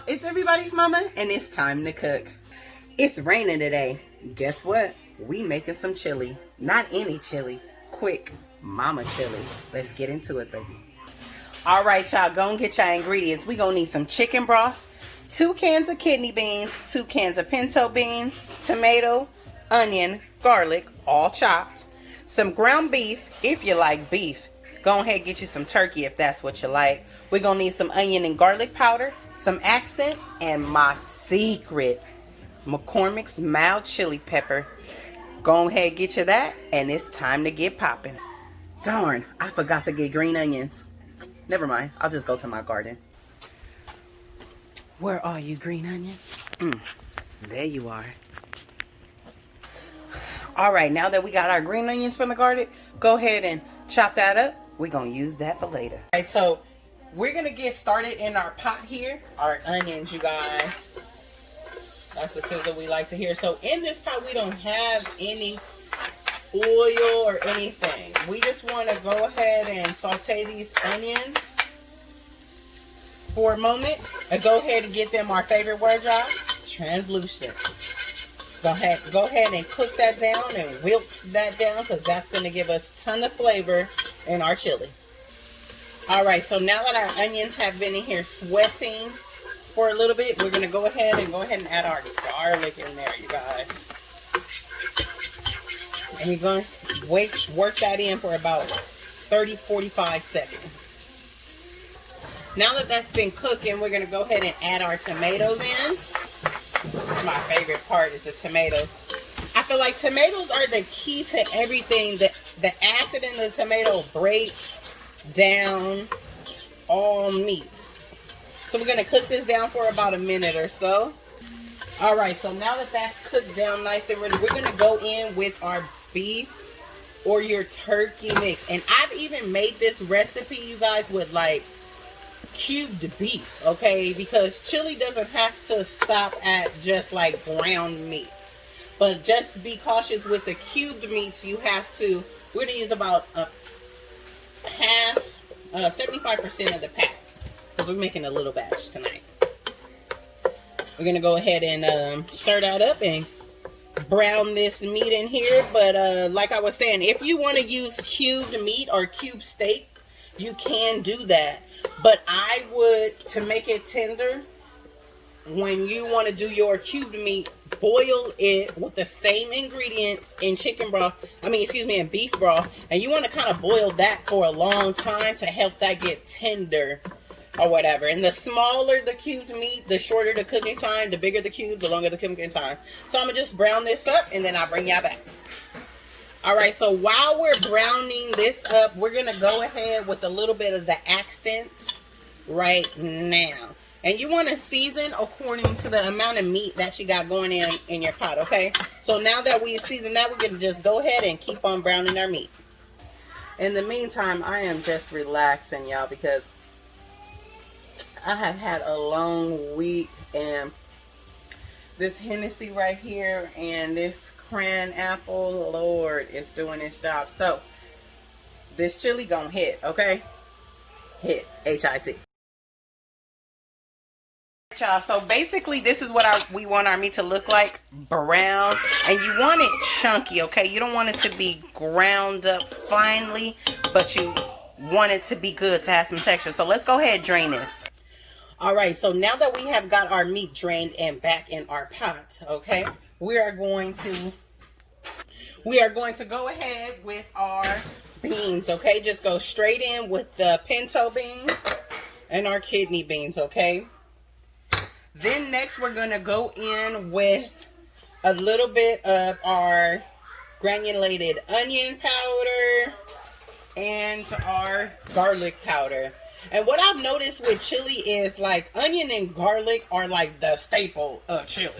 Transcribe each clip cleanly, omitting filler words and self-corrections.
it's everybody's mama, and it's time to cook. It's raining today. Guess what? We making some chili. Not any chili. Quick, mama chili. Let's get into it, baby. All right, y'all, go and get y'all ingredients. We gonna need some chicken broth, 2 cans of kidney beans, 2 cans of pinto beans, tomato, onion, garlic, all chopped, some ground beef, if you like beef. Go ahead and get you some turkey if that's what you like. We're going to need some onion and garlic powder, some accent, and my secret, McCormick's mild chili pepper. Go ahead and get you that, and it's time to get popping. Darn, I forgot to get green onions. Never mind, I'll just go to my garden. Where are you, green onion? There you are. All right, now that we got our green onions from the garden, go ahead and chop that up. We're going to use that for later. All right, so we're going to get started in our pot here. Our onions, you guys. That's the sizzle we like to hear. So in this pot, we don't have any oil or anything. We just want to go ahead and saute these onions for a moment. And go ahead and get them, our favorite word, y'all, translucent. Go ahead and cook that down and wilt that down, because that's going to give us a ton of flavor in our chili. All right, so now that our onions have been in here sweating for a little bit, we're going to go ahead and add our garlic in there, you guys. And you're going to work that in for about 30-45 seconds. Now that that's been cooking, we're going to go ahead and add our tomatoes in. That's my favorite part, is the tomatoes. I feel like tomatoes are the key to everything. The acid in the tomato breaks down all meats. So we're going to cook this down for about a minute or so. All right, so now that that's cooked down nice and ready, we're going to go in with our beef or your turkey mix. And I've even made this recipe, you guys, with like cubed beef, okay, because chili doesn't have to stop at just like ground meats, but just be cautious with the cubed meats. You have to, we're gonna use about a half 75% of the pack, because we're making a little batch tonight. We're gonna go ahead and stir that up and brown this meat in here. But like I was saying, if you want to use cubed meat or cubed steak, you can do that. But I would, to make it tender, when you want to do your cubed meat, boil it with the same ingredients in chicken broth, in beef broth. And you want to kind of boil that for a long time to help that get tender or whatever. And the smaller the cubed meat, the shorter the cooking time. The bigger the cube, the longer the cooking time. So I'm going to just brown this up, and then I'll bring y'all back. All right, so while we're browning this up, we're going to go ahead with a little bit of the accent right now. And you want to season according to the amount of meat that you got going in your pot, okay? So now that we season that, we're going to just go ahead and keep on browning our meat. In the meantime, I am just relaxing, y'all, because I have had a long week, and this Hennessy right here and this cran apple, Lord, is doing its job. So this chili gonna hit, okay? Hit, H-I-T. Y'all, so basically this is what we want our meat to look like, brown, and you want it chunky, okay? You don't want it to be ground up finely, but you want it to be good, to have some texture. So let's go ahead and drain this. All right, so now that we have got our meat drained and back in our pot, okay, we are going to go ahead with our beans, okay? Just go straight in with the pinto beans and our kidney beans, okay? Then next we're going to go in with a little bit of our granulated onion powder and our garlic powder. And what I've noticed with chili is like onion and garlic are like the staple of chili.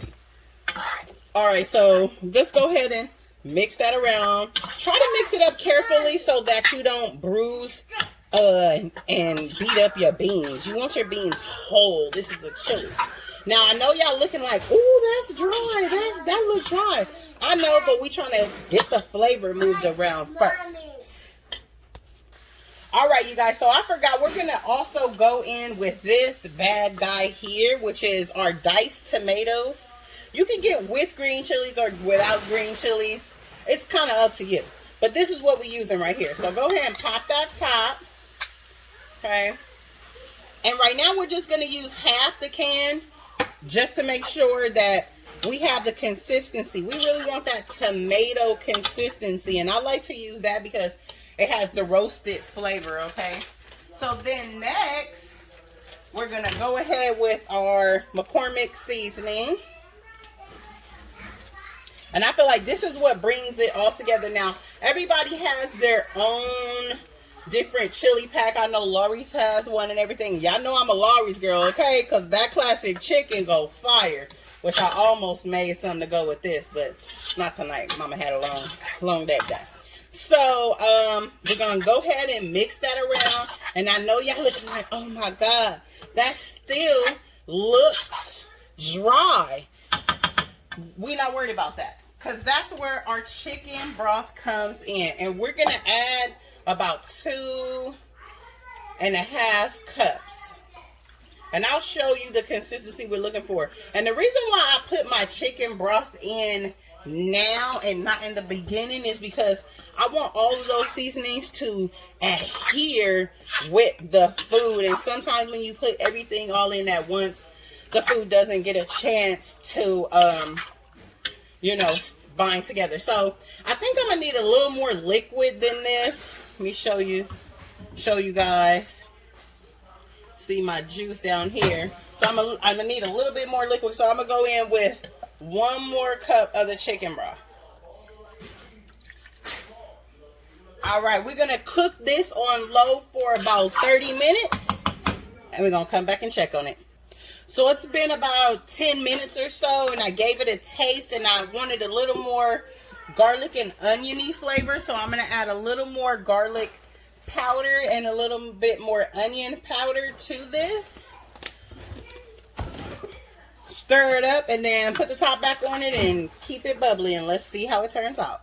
All right, so let's go ahead and mix that around. Try to mix it up carefully so that you don't bruise and beat up your beans. You want your beans whole. This is a chili. Now, I know y'all looking like, ooh, that's dry. That looks dry. I know, but we trying to get the flavor moved around first. All right, you guys, so I forgot, we're going to also go in with this bad guy here, which is our diced tomatoes. You can get with green chilies or without green chilies. It's kind of up to you. But this is what we're using right here. So go ahead and pop that top. Okay. And right now we're just going to use half the can just to make sure that we have the consistency. We really want that tomato consistency. And I like to use that because it has the roasted flavor, okay? So then next, we're going to go ahead with our McCormick seasoning. And I feel like this is what brings it all together. Now, everybody has their own different chili pack. I know Laurie's has one and everything. Y'all know I'm a Laurie's girl, okay? Because that classic chicken go fire. Which I almost made something to go with this, but not tonight. Mama had a long that day. So, we're going to go ahead and mix that around. And I know y'all looking like, oh my God, that still looks dry. We're not worried about that. Because that's where our chicken broth comes in. And we're going to add about 2.5 cups. And I'll show you the consistency we're looking for. And the reason why I put my chicken broth in now and not in the beginning is because I want all of those seasonings to adhere with the food. And sometimes when you put everything all in at once, the food doesn't get a chance to, you know, bind together. So I think I'm gonna need a little more liquid than this. Let me show you guys. See my juice down here. So I'm gonna need a little bit more liquid. So I'm gonna go in with 1 more cup of the chicken broth. All right, we're gonna cook this on low for about 30 minutes, and we're gonna come back and check on it. So it's been about 10 minutes or so, and I gave it a taste, and I wanted a little more garlic and oniony flavor. So I'm gonna add a little more garlic powder and a little bit more onion powder to this. Stir it up and then put the top back on it and keep it bubbly, and let's see how it turns out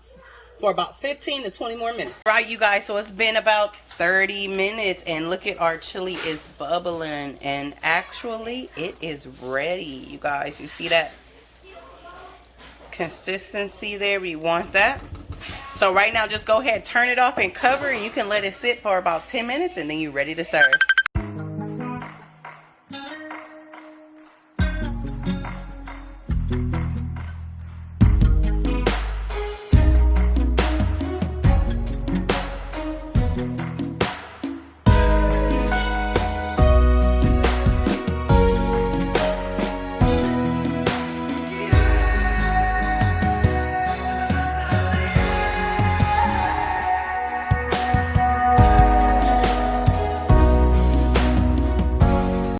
for about 15 to 20 more minutes. Right, you guys, so it's been about 30 minutes and look at our chili is bubbling, and actually it is ready. You guys, you see that consistency there? We want that. So right now, just go ahead, turn it off and cover, and you can let it sit for about 10 minutes, and then you're ready to serve.